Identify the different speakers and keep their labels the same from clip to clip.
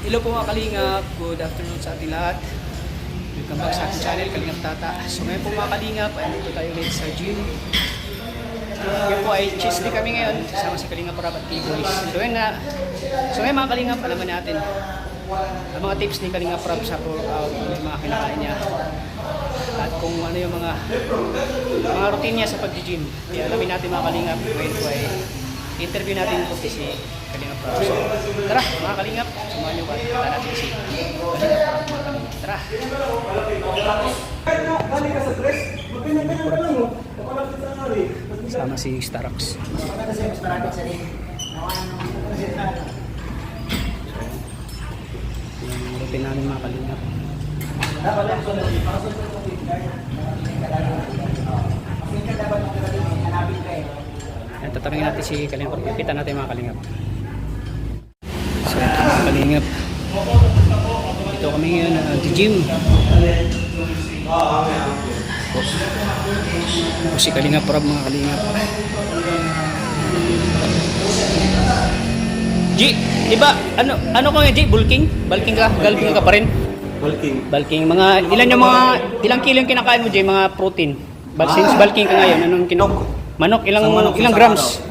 Speaker 1: Hello po mga Kalingap, good afternoon sa ating lahat. Welcome back sa ating channel, Kalingap Tata. So ngayon po mga Kalingap, ay dito tayo ulit sa gym. Ngayon po ay Tuesday kami ngayon, kasama si Kalingap Rab at T-Boys. So ngayon mga Kalingap, alaman natin ang mga tips ni Kalingap Rab sa workout, yung mga kinakain niya. At kung ano yung mga routine niya sa pag-gym. Kaya alamin natin mga Kalingap, ngayon po ay interview natin po si Kalingap Rab. So tara mga Kalingap, samahan niyo ba? Kita natin si Kalingap Rab mga Kalingap. Tara! Sama si Starax. Yung routine namin mga Kalingap. Ayan, tatanungin natin si Kalingap. Kita natin mga Kalingap. So ito mga Kalingap. Dito kami ngayon nag-gym. O si Kalingap Rab mga Kalingap. G, di ba? Ano ko nga G? Bulking? Bulking ka? Galping ka pa rin? Bulking. Mga ilang kilo yung kinakain mo G? Mga protein. Since bulking ka ngayon, anong manok? Ilang grams?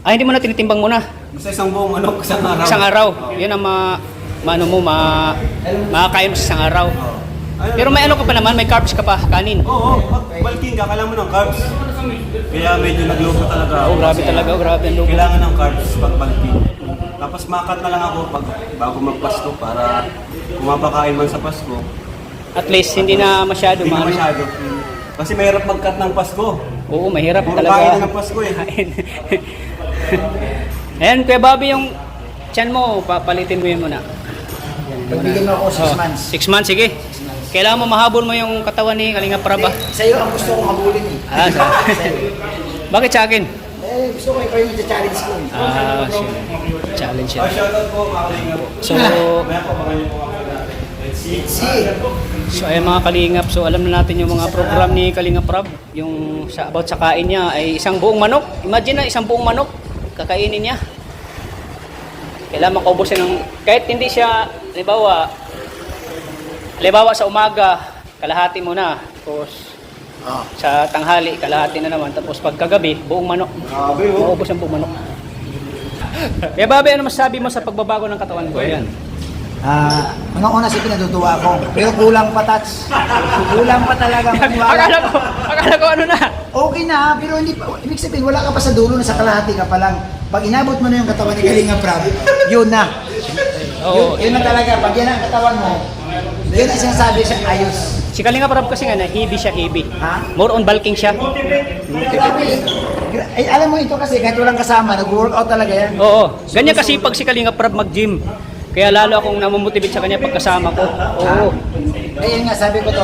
Speaker 1: Ah, hindi mo na tinitimbang muna.
Speaker 2: Basta isang buong manok isang araw.
Speaker 1: Isang araw. Yan ang makakain mo sa isang araw. Pero may ano ka pa naman, may carbs ka pa, kanin.
Speaker 2: Oo, bulking ka, kailangan mo ng carbs. Kaya medyo nagluto talaga ako.
Speaker 1: Grabe talaga, grabe ang lugo.
Speaker 2: Kailangan ng carbs pag bulking. Tapos makat na lang ako bago magpasko para kumapakain man sa Pasko.
Speaker 1: At least hindi na masyado.
Speaker 2: Hindi na masyado. Kasi mahirap mag-cut ng Pasko.
Speaker 1: Oo, mahirap
Speaker 2: Puro
Speaker 1: talaga.
Speaker 2: kain na ng Pasko eh.
Speaker 1: Ayan, Kuya Bobby, yung tiyan mo, papalitin mo yun muna.
Speaker 3: Pagbigyan mo ako 6 months.
Speaker 1: 6 months, sige. Kailangan mo mahabol mo yung katawan ni Kalingap Rab.
Speaker 3: Sa'yo ang gusto kong habulin eh.
Speaker 1: Bakit sa akin?
Speaker 3: Gusto ko ikaw yung challenge ko eh.
Speaker 1: Challenge yan.
Speaker 2: Shoutout po mga Kalingap.
Speaker 1: So,
Speaker 2: Maya po mga po
Speaker 1: So ayun mga Kalingap, so alam na natin yung mga program ni Kalingap Rab. Yung about sa kain niya ay isang buong manok. Imagine na isang buong manok kakainin niya. Kailangan makaubusin ng kahit hindi siya halimbawa sa umaga kalahati muna, tapos sa tanghali kalahati na naman, tapos pagkagabi buong manok. Maubos ang buong manok. Kaya Bobby, ano masasabi mo sa pagbabago ng katawan ko? Ayan.
Speaker 3: Mga una si pinatutuwa ko, pero kulang pa Tats. Kulang pa talaga maniwala.
Speaker 1: Akala ko ano na.
Speaker 3: Okay na, pero hindi pa, ibig sabihin wala ka pa sa dulo, nasa kalahati ka pa lang. Pag inabot mo na yung katawan ni Kalingap Rab, yun na.
Speaker 1: Oo.
Speaker 3: Yun na talaga, pag yan ang katawan mo, yun ang sinasabi siya, ayos.
Speaker 1: Si Kalingap Rab kasi nga heavy siya, heavy.
Speaker 3: Ha?
Speaker 1: More on bulking siya.
Speaker 3: Grabe. Ay, alam mo ito kasi kahit walang kasama, nag-workout talaga yan.
Speaker 1: Oo. Ganyan kasi pag si Kalingap Rab mag-gym. Kaya lalo akong namomotivate sa kanya pagkasama ko. Oo.
Speaker 3: Ayun nga, sabi ko to.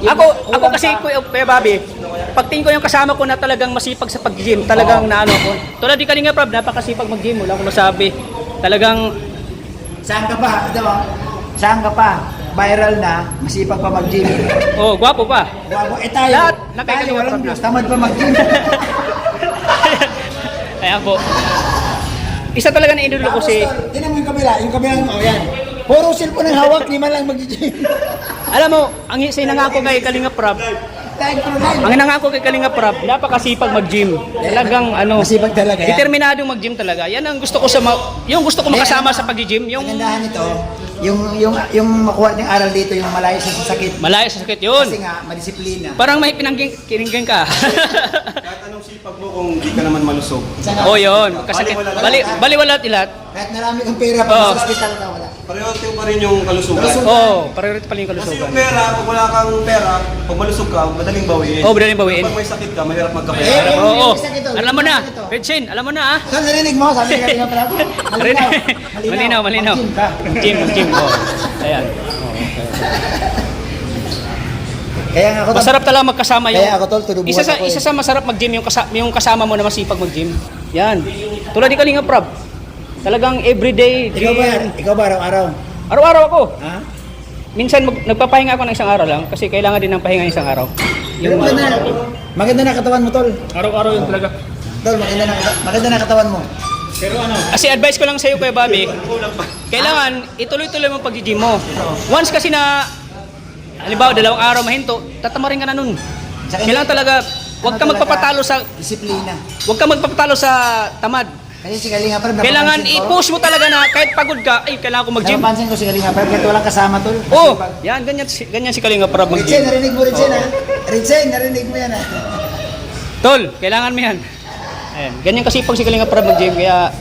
Speaker 1: Ako kasi Kuya Bobby, pagtingin ko yung kasama ko na talagang masipag sa pag-gym, talagang naano ko. Tulad ni Kalingap Rab, napakasipag mag-gym, wala akong masabi. Talagang
Speaker 3: Saan ka pa? Saan ka pa? Viral na, masipag pa mag-gym.
Speaker 1: gwapo pa.
Speaker 3: Wago, tayo.
Speaker 1: Lahat,
Speaker 3: Tayo,
Speaker 1: nakikita
Speaker 3: walang
Speaker 1: na.
Speaker 3: Diyos, tamad pa mag-gym.
Speaker 1: Ayan po. Isa talaga na idolo ko si...
Speaker 3: Tinan mo yung kabilang, yan. Puro cellphone ang hawak, 5 lang mag-gym.
Speaker 1: Alam mo, ang sinangako kay Kalingap Rab, ang nangako kay Kalingap Rab, napakasipag mag-gym. Talagang
Speaker 3: Masipag talaga yan.
Speaker 1: determinadong mag-gym talaga. Yan ang gusto ko yung gusto ko makasama sa pag-gym, yung
Speaker 3: Kagandahan nito, yung makuha ng aral dito, yung malayo sa sakit.
Speaker 1: malayo sa sakit yun.
Speaker 3: Kasi nga, madisiplina.
Speaker 1: Parang may kininggan ka.
Speaker 2: Kahit anong sipag mo kung di ka naman malusog.
Speaker 1: Oh, yun. Kasakit. Baliwala ilat.
Speaker 3: Kahit marami kang pera, pag sa hospital ka, wala.
Speaker 2: Priority pa rin yung kalusugan.
Speaker 1: Oh, priority pala yung
Speaker 2: Kasi
Speaker 1: kalusugan.
Speaker 2: yung pera, pag wala kang pera, pag malusog ka, madaling bawiin.
Speaker 1: Oh, madaling bawiin.
Speaker 2: Pag may sakit ka, mahirap magkapera.
Speaker 1: Oo. Alam mo na. Red Shin, alam mo na ah.
Speaker 3: So, narinig mo, sabi nga pala pala.
Speaker 1: Malinaw.
Speaker 3: Mag-gym ka.
Speaker 1: Mag-gym. Oh. Ayan.
Speaker 3: Kaya nga ako,
Speaker 1: Masarap talaga magkasama yung...
Speaker 3: Kaya ako, tol, tunubuhan ako
Speaker 1: Isa sa masarap mag-gym yung kasama mo na masipag mag-gym. Yan. Tulad ni Kalingap Rab. Talagang everyday gym.
Speaker 3: Ikaw ba araw-araw?
Speaker 1: Araw-araw ako.
Speaker 3: Ha?
Speaker 1: Minsan nagpapahinga ako ng isang araw lang kasi kailangan din ng pahinga ng isang araw.
Speaker 3: Pero maganda na katawan mo, tol.
Speaker 1: Araw-araw yun talaga.
Speaker 3: Tol, maganda na katawan mo.
Speaker 1: Kasi advice ko lang sa iyo, Kuya Bobby, kailangan ituloy-tuloy mo pag-gym mo. Once kasi na, halimbawa, 2 araw mahinto, tatamarin ka na nun.
Speaker 3: Saka
Speaker 1: Kailangan talaga, huwag ka
Speaker 3: Ano
Speaker 1: magpapatalo sa,
Speaker 3: disiplina.
Speaker 1: huwag ka magpapatalo sa tamad.
Speaker 3: Kasi si Kalinga Prab,
Speaker 1: Kailangan
Speaker 3: napapansin ko,
Speaker 1: i-push mo talaga na kahit pagod ka, ay, kailangan ko mag-gym.
Speaker 3: napapansin ko si Kalinga Prab, kahit walang kasama tol. Kasi
Speaker 1: Oh,
Speaker 3: pag-
Speaker 1: yan, ganyan si Kalinga Prab
Speaker 3: Ritsen,
Speaker 1: mag-gym.
Speaker 3: narinig mo Ritsen ha? Ritsen, narinig mo yan ha?
Speaker 1: Tol, kailangan mo yan. Ayan, ganyan kasipag si Kalinga Prab mag-gym, kaya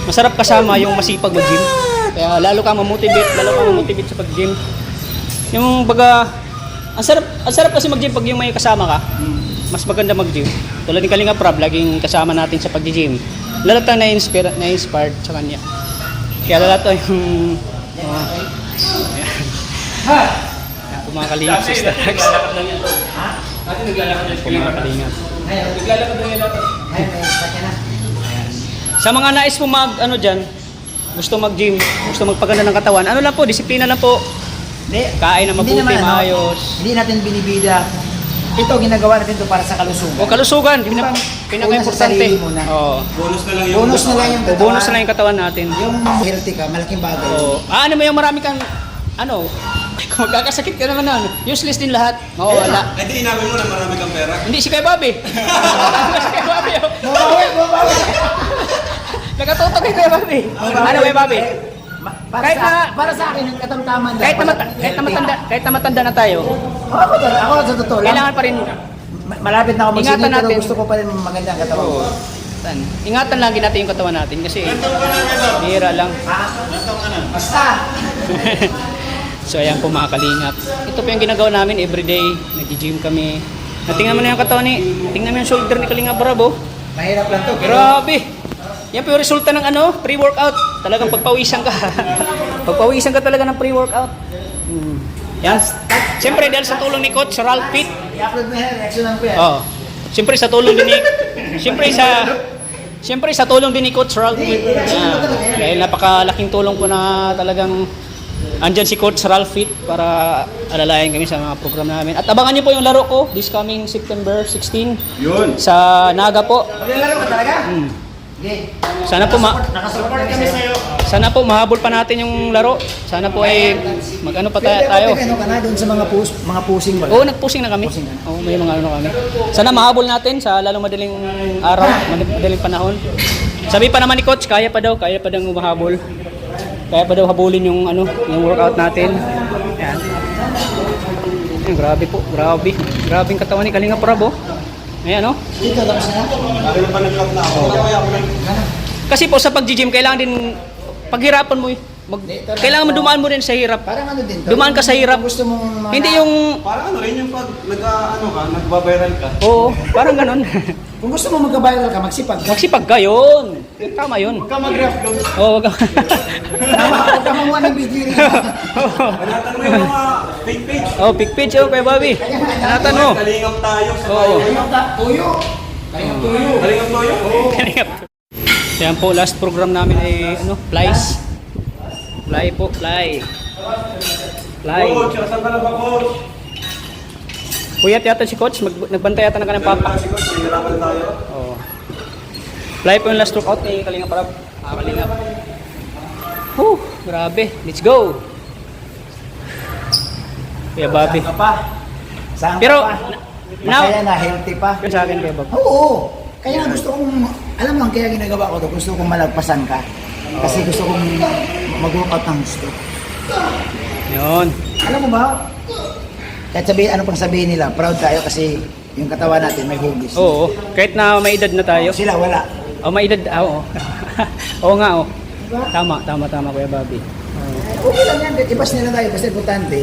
Speaker 1: masarap kasama yung masipag mag-gym. Kaya lalo ka mamotivate sa pag-gym. Yung baga, ang sarap kasi mag-gym pag yung may kasama ka. Mas maganda mag-gym. Tulad ni Kalinga Prab, laging kasama natin sa pag-gym. Lalo tayong na-inspired sa kanya. Kaya lalo yung... ayan. Kung mga kalingap si Starbucks. Kung mga kalingap.
Speaker 3: Ayun, ayun, may spot yan ha?
Speaker 1: Sa mga nais po ano dyan, gusto mag-gym, gusto magpaganda ng katawan, ano lang po, disiplina lang po.
Speaker 3: Hindi.
Speaker 1: Kain na
Speaker 3: Hindi
Speaker 1: mabuti,
Speaker 3: naman, ano,
Speaker 1: maayos.
Speaker 3: Hindi natin binibida. Ito, ginagawa natin ito para sa kalusugan.
Speaker 1: O kalusugan,
Speaker 3: Una
Speaker 1: pinaka-importante.
Speaker 3: sa sarili muna.
Speaker 1: Oo.
Speaker 2: Bonus na lang yung...
Speaker 3: Bonus na lang yung
Speaker 1: O,
Speaker 3: katawan.
Speaker 1: bonus na lang yung katawan natin.
Speaker 3: Yung healthy ka, malaking bagay.
Speaker 1: O, ano mo yung marami kang, ano, kung magkakasakit ka naman na, ano, useless din lahat. Mawawala.
Speaker 2: Ay, di inamin mo na marami kang pera.
Speaker 1: Hindi, si Kuya Bobby. Si Kuya Bobby, oh.
Speaker 3: Babawi!
Speaker 1: Nakatutok kay Kuya Bobby. Ano, Kuya Bobby?
Speaker 3: Para sa akin, yung katamtaman lang.
Speaker 1: Kahit na matanda na tayo,
Speaker 3: Ako sa totoo lang.
Speaker 1: kailangan pa rin,
Speaker 3: Malapit na ako
Speaker 1: Ingatan
Speaker 3: magsinit, pero
Speaker 1: natin.
Speaker 3: gusto ko pa rin magandang katawan.
Speaker 1: oo, ingatan lagi natin yung katawan natin kasi bihira lang.
Speaker 3: Basta!
Speaker 1: So ayan po mga kalingap. Ito po yung ginagawa namin everyday. Nag-gym kami. Natingnan mo na yung katawan tingnan mo yung shoulder ni Kalingap Bravo.
Speaker 3: Mahirap lang to.
Speaker 1: Grabe! Yan po yung resulta ng pre-workout. Talagang pagpawisan ka. Pagpawisan ka talaga ng pre-workout. Yan. Siyempre dahil sa tulong ni Coach Ralph Pitt.
Speaker 3: I-upload mo yan, reactionan ko yan.
Speaker 1: Oh. Siyempre sa tulong din ni Siyempre sa tulong din ni Coach Ralph Pitt. Dahil napakalaking tulong po na talagang andyan si Coach Ralph Pitt para alalayan kami sa mga program namin. At abangan niyo po yung laro ko this coming September 16
Speaker 2: Yun.
Speaker 1: sa Naga po.
Speaker 3: Maglalaro ka talaga? Okay.
Speaker 1: Sana po
Speaker 3: Nakasupport kami sa'yo.
Speaker 1: sana po mahabol pa natin yung laro. Sana po ay mag-ano pa tayo.
Speaker 3: Ano ka na doon sa mga pusing ba?
Speaker 1: Oo, nag-pushing na kami. Oo, may mga ano kami. Sana mahabol natin sa lalong madaling araw, madaling panahon. Sabi pa naman ni Coach, kaya pa daw humahabol. Kaya pa daw habulin yung yung workout natin. Ayan. Ayan, grabe po, grabe. Grabe yung katawan ni Kalinga Prab, oh. Ayan, oh.
Speaker 3: Dito, tapos na.
Speaker 2: Sabi mo pa nag-club na ako.
Speaker 1: Kasi po sa pag-gym, kailangan din paghirapan mo eh. Kailangan mo dumaan mo rin sa hirap.
Speaker 3: Parang ano din to?
Speaker 1: Dumaan ka sa hirap.
Speaker 3: Kung gusto mong
Speaker 1: Hindi yung,
Speaker 2: Parang ano rin yung pag nagbabiral ka.
Speaker 1: oo, parang ganun.
Speaker 3: Kung gusto mo magka-viral ka, magsipag ka.
Speaker 1: Magsipag ka yun. Tama yun.
Speaker 2: Huwag ka mag-rap doon.
Speaker 1: Oo, wag ka.
Speaker 3: Tama, huwag ka mamuha ng video rin.
Speaker 2: Panatan mo yung mga fake page.
Speaker 1: Oh, pick page, oh, Kuya Bobby. Hanatan mo.
Speaker 2: Kalingap tayo.
Speaker 1: Oo.
Speaker 3: Tuyo! Kayang tuyo!
Speaker 2: Kalingap tayo? Oo.
Speaker 1: Yan po, last program namin ay, flies. Fly po, fly. Fly.
Speaker 2: Coach, saan ka na ba, coach?
Speaker 1: Puyat yata si Coach, nagbantay yata ng kanyang papa.
Speaker 2: Si coach, nahihirapan tayo.
Speaker 1: Oh. Fly po yung last workout ni Kalinga Prab. Kalingap. Grabe. Let's go. Kuya Bobby.
Speaker 3: Saan ka pa? Saan
Speaker 1: Pero,
Speaker 3: ka pa?
Speaker 1: now-
Speaker 3: Masaya na, healthy pa.
Speaker 1: Yun sa akin, Kuya Bob.
Speaker 3: Oo! Kaya nga gusto kong, alam mo, kaya ginagawa ko to, gusto kong malagpasan ka. Kasi gusto kong mag-workout ng gusto.
Speaker 1: Yun.
Speaker 3: Alam mo ba, kahit sabihin, ano pang sabihin nila, proud tayo kasi yung katawan natin may hugis.
Speaker 1: Oo. Kahit na may edad na tayo.
Speaker 3: Sila wala.
Speaker 1: Oh, may edad. Oo. Oo nga, oh.
Speaker 3: Diba?
Speaker 1: Tama, Kuya Bobby.
Speaker 3: Okay lang yan, ibas nila tayo. Basta importante,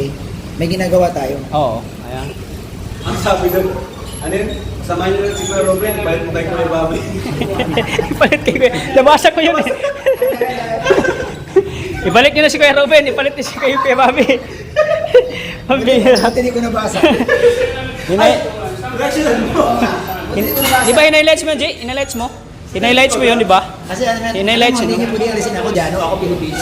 Speaker 3: may ginagawa tayo.
Speaker 1: Oo. Ayan.
Speaker 2: Ang sabi doon, ano yun? Samahan niyo rin si Kuya Robin, balik mo kay Kuya Bobby.
Speaker 1: Ipalit kay Kuya. Nabasa ko yun eh. Ibalik niyo na si Kuya Ruben. Ipalit niyo si Kuya Bobby.
Speaker 3: At hindi ko nabasa.
Speaker 2: Reaction mo!
Speaker 1: Di ba in-highlights mo yun, Jay? In-highlights mo? In-highlights mo yun, di ba?
Speaker 3: Kasi ano yan,
Speaker 1: Hinighlights,
Speaker 3: alam mo, hindi
Speaker 1: no?
Speaker 3: niyo pwede alisin ako dyan, o ako Pilipino.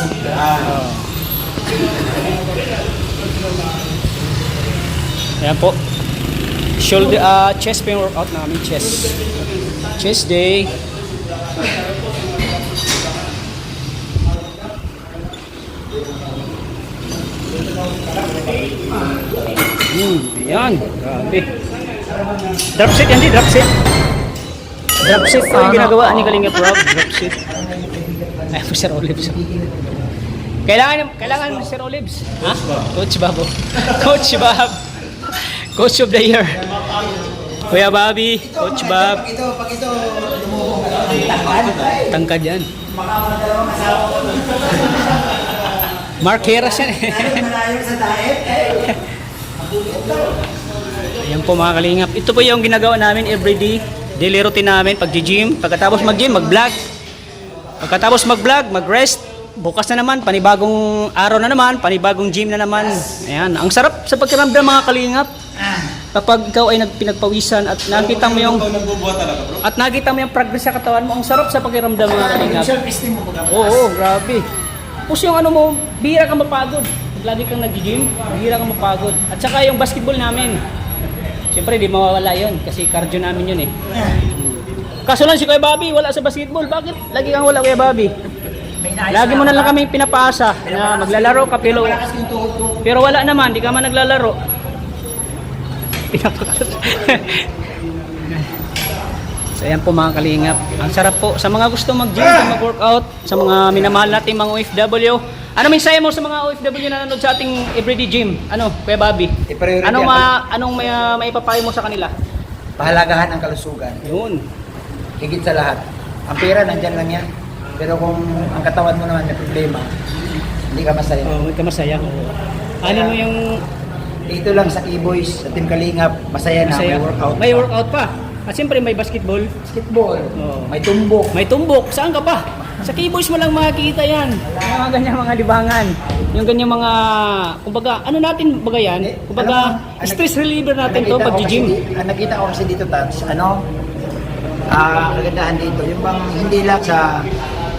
Speaker 1: Ayan po. Shoulder, chest pa yung workout namin. Chest day. Ayan, grabe. Drop set yan, di drop set. Drop set po yung ginagawa ni Kalingap Rob. Drop set. Ay, Sir Olives. Kailangan Sir Olives. Ha? Coach Babo. Coach Bob. Coach of the year. Kuya Bobby, Coach Bob.
Speaker 3: Pag ito, lumubog ka lang.
Speaker 1: Tangkad yan. Mark Heras yan eh.
Speaker 3: Malayo sa diet.
Speaker 1: Ayan po mga kalingap. Ito po yung ginagawa namin everyday. Daily routine namin pag gym. Pagkatapos mag-gym, mag-vlog. Pagkatapos mag-vlog, mag-rest. Bukas na naman, panibagong araw na naman, panibagong gym na naman. Ayan, ang sarap sa pakiramdam mga kalingap. Kapag ikaw ay pinagpawisan at nakita mo yung progress sa katawan mo, ang sarap sa pakiramdam mga kalingap.
Speaker 3: Self-esteem mo ba?
Speaker 1: Oo, grabe. Tapos yung ano mo, bihira kang mapagod. Pag lagi kang nag-gym, bihira kang mapagod. At saka yung basketball namin. Siyempre, di mawawala yun kasi cardio namin yun eh. Kaso lang si Kuya Bobby, wala sa basketball. Bakit? Lagi kang wala, Kuya Bobby. Lagi mo na lang kami pinapaasa na maglalaro ka pero wala naman, di ka man naglalaro. So ayan po mga kalingap. Ang sarap po sa mga gusto mag-gym, mag-workout, sa mga minamahal nating mga OFW. Ano mensahe mo sa mga OFW na nanonood sa ating everyday gym? Ano, Kuya Bobby? Anong may ipapayo mo sa kanila?
Speaker 3: Pahalagahan ang kalusugan.
Speaker 1: Yun.
Speaker 3: Higit sa lahat. Ang pera, nandyan lang yan. Pero kung ang katawan mo naman may problema, hindi ka masaya.
Speaker 1: Oh, may kamasaya. Ano mo yung
Speaker 3: Dito lang sa K-Boys, sa Team Kalingap, masaya na,
Speaker 1: masaya?
Speaker 3: may workout.
Speaker 1: May workout pa. At siyempre may basketball.
Speaker 3: Basketball,
Speaker 1: Oo.
Speaker 3: may tumbok.
Speaker 1: May tumbok. Saan ka pa? Sa K-Boys mo lang makikita yan. Yung mga ganyan mga libangan. Yung ganyan mga, kumbaga, ano natin baga yan? Kumbaga,
Speaker 3: Alam mo,
Speaker 1: stress reliever natin to pag gym.
Speaker 3: Nakita ko kasi dito, Tats, kagandahan dito, yung bang hindi lang sa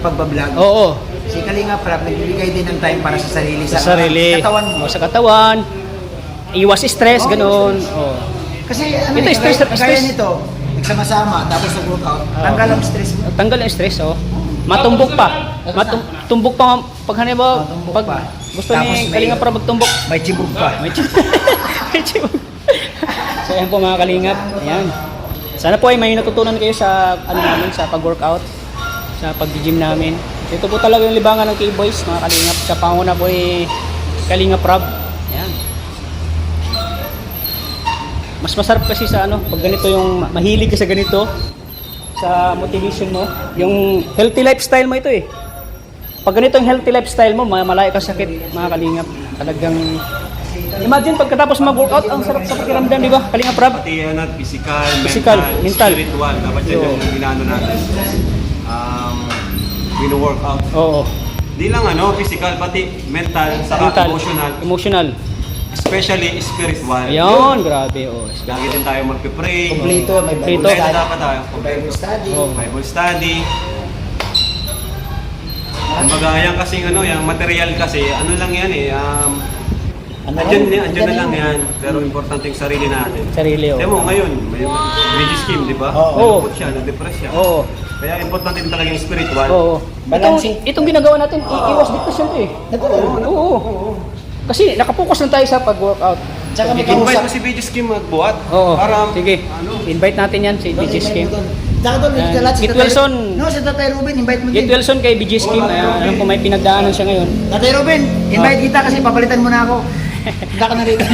Speaker 3: pagbablog.
Speaker 1: Oo.
Speaker 3: Si Kalingap Rap, nagbibigay din ng time para sa sarili.
Speaker 1: Sa sarili.
Speaker 3: katawan mo.
Speaker 1: O, sa katawan. Iwas stress, ganoon. Oh.
Speaker 3: Kasi
Speaker 1: Ito, stress.
Speaker 3: kaya nito, nagsama-sama, tapos sa workout, tanggal ang stress mo.
Speaker 1: Tanggal ang stress, oh. Matumbok pa. Tumbok pa pag hanimo,
Speaker 3: Matumbok
Speaker 1: pag
Speaker 3: pa.
Speaker 1: gusto
Speaker 3: Tapos
Speaker 1: ni
Speaker 3: may-
Speaker 1: Kalinga para magtumbok.
Speaker 3: May chibog pa.
Speaker 1: May chibog. So ayan po mga kalingap. Ayan. Sana po ay may natutunan kayo sa ano namin sa pag-workout, sa pag-gym namin. Ito po talaga yung libangan ng K-Boys mga kalingap. Sa panguna po ni Kalingap Rob. Ayan. Mas masarap kasi sa ano, pag ganito yung mahilig ka sa ganito, sa motivation mo, yung healthy lifestyle mo ito eh. Pag ganito yung healthy lifestyle mo, malayo ka sakit mga kalingap. Talagang imagine pagkatapos mag-workout, ang sarap sa pakiramdam, di ba? Kalingap Rob.
Speaker 2: Pati physical,
Speaker 1: Physical, mental.
Speaker 2: spiritual. Dapat yan yung ginano natin. Wino-workout.
Speaker 1: Oo.
Speaker 2: Di lang physical, pati mental, saka
Speaker 1: Mental,
Speaker 2: emotional.
Speaker 1: emotional.
Speaker 2: Especially spiritual.
Speaker 1: Ayun, grabe. Oh.
Speaker 2: Lagi din tayo magpipray.
Speaker 3: Kompleto, may
Speaker 1: Kompleto.
Speaker 3: Bible study.
Speaker 2: Dapat tayo.
Speaker 3: Bible study.
Speaker 1: Oh.
Speaker 2: Bible study. Kumbaga, yan kasing yung material kasi, ano lang yan andyan na lang yan. Pero importante yung sarili natin.
Speaker 1: Sarili,
Speaker 2: Kaya
Speaker 1: oh.
Speaker 2: mo, ngayon, may religious scheme, di ba?
Speaker 3: Oo.
Speaker 2: Nalungkot siya, na-depress siya.
Speaker 1: Oo.
Speaker 2: Kaya importante din talaga yung spiritual.
Speaker 1: Oo.
Speaker 3: Balancing.
Speaker 1: Itong ginagawa natin, iwas depression to eh. Oo. Kasi nakapokus lang tayo sa pag-workout.
Speaker 3: Tsaka may
Speaker 2: Invite
Speaker 3: kausap.
Speaker 2: mo si BG Scheme magbuhat.
Speaker 1: Oo.
Speaker 2: Para,
Speaker 1: Sige. Invite natin yan si BG Scheme.
Speaker 3: Tsaka doon,
Speaker 1: Ayan.
Speaker 3: kalat si
Speaker 1: Kit
Speaker 3: Tatay-
Speaker 1: Wilson.
Speaker 3: No, si Tatay Ruben, invite mo
Speaker 1: Get
Speaker 3: din.
Speaker 1: Wilson kay BG Scheme. Alam ko may pinagdaanan siya ngayon.
Speaker 3: Tatay Ruben, invite kita kasi papalitan mo na ako. Punta ka na rito.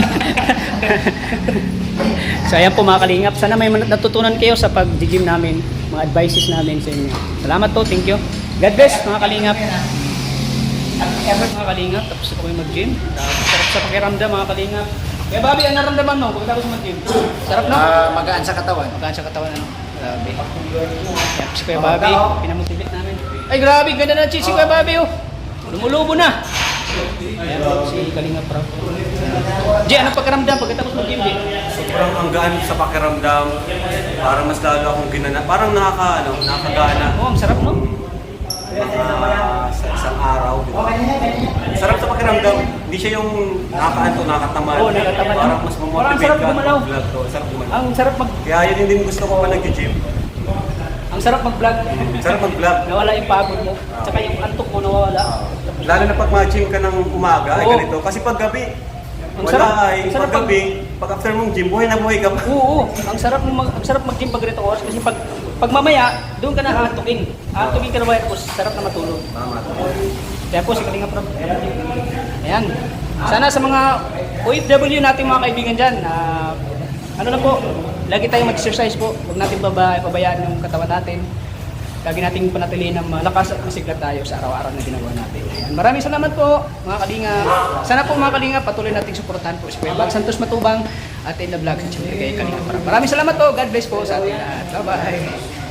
Speaker 1: So ayan po mga kalingap. Sana may natutunan kayo sa pag-gym namin. Mga advices namin sa inyo. Salamat po. Thank you. God bless mga kalingap. Mga kalingap, tapos na po kayo mag-gym. Sarap sa pakiramdam mga kalingap. Kaya Bobby, ang naramdaman mo pagkatapos mag-gym? Sarap no?
Speaker 3: Magaan sa katawan.
Speaker 1: Magaan sa katawan ano? Grabe. Yan, si Kuya Bobby, pinamotivate namin. Ay grabe, ganda na si Kuya Bobby oh. Lumulubo na. Ayan, si Kalinga Pro. Jay, anong pakiramdam pagkatapos mag-gym, Jay?
Speaker 2: sobrang ang gaan sa pakiramdam. Parang mas lalo akong parang nakakagana.
Speaker 1: Oh, ang sarap no?
Speaker 2: Sa isang araw, di ba? Sarap sa pakiramdam. Hindi siya yung nakakatamad.
Speaker 1: Oo, nakakatamad.
Speaker 2: Parang mas
Speaker 1: Parang
Speaker 2: mamotivate
Speaker 1: sarap
Speaker 2: ka.
Speaker 1: gumalaw.
Speaker 2: Vlog to. Sarap gumalaw.
Speaker 1: Ang sarap
Speaker 2: Kaya yun din gusto ko pa nag-gym.
Speaker 1: ang sarap mag-vlog.
Speaker 2: Sarap mag-vlog.
Speaker 1: Nawala yung pagod mo. Tsaka yung antok mo nawawala. Tapos
Speaker 2: Lalo na pag mag-gym ka ng umaga, ay
Speaker 1: Oo.
Speaker 2: ganito. Kasi pag gabi,
Speaker 1: Ang
Speaker 2: wala
Speaker 1: sarap.
Speaker 2: ay,
Speaker 1: Ang sarap
Speaker 2: pag gabi, pag after mong gym, buhay na buhay ka pa.
Speaker 1: Oo, ang sarap mag-gym pag ganito oras kasi pag mamaya, doon ka na aantukin. Aantukin ka na ba tapos sarap na matulog.
Speaker 2: Tama.
Speaker 1: Kaya po, si Kalinga Prab. Ayan. Sana sa mga OFW nating mga kaibigan dyan, ano na po, lagi tayong mag-exercise po. Huwag natin pabayaan yung katawan natin. Lagi nating panatilihin ng malakas at masigla tayo sa araw-araw na ginagawa natin. Ayan. Maraming salamat po, mga Kalinga. Sana po mga Kalinga, patuloy nating suportahan po si Kuya Bag Santos Matubang at in the vlog at syempre kay Kalinga Prab. Maraming salamat po. God bless po sa ating lahat. Bye-bye.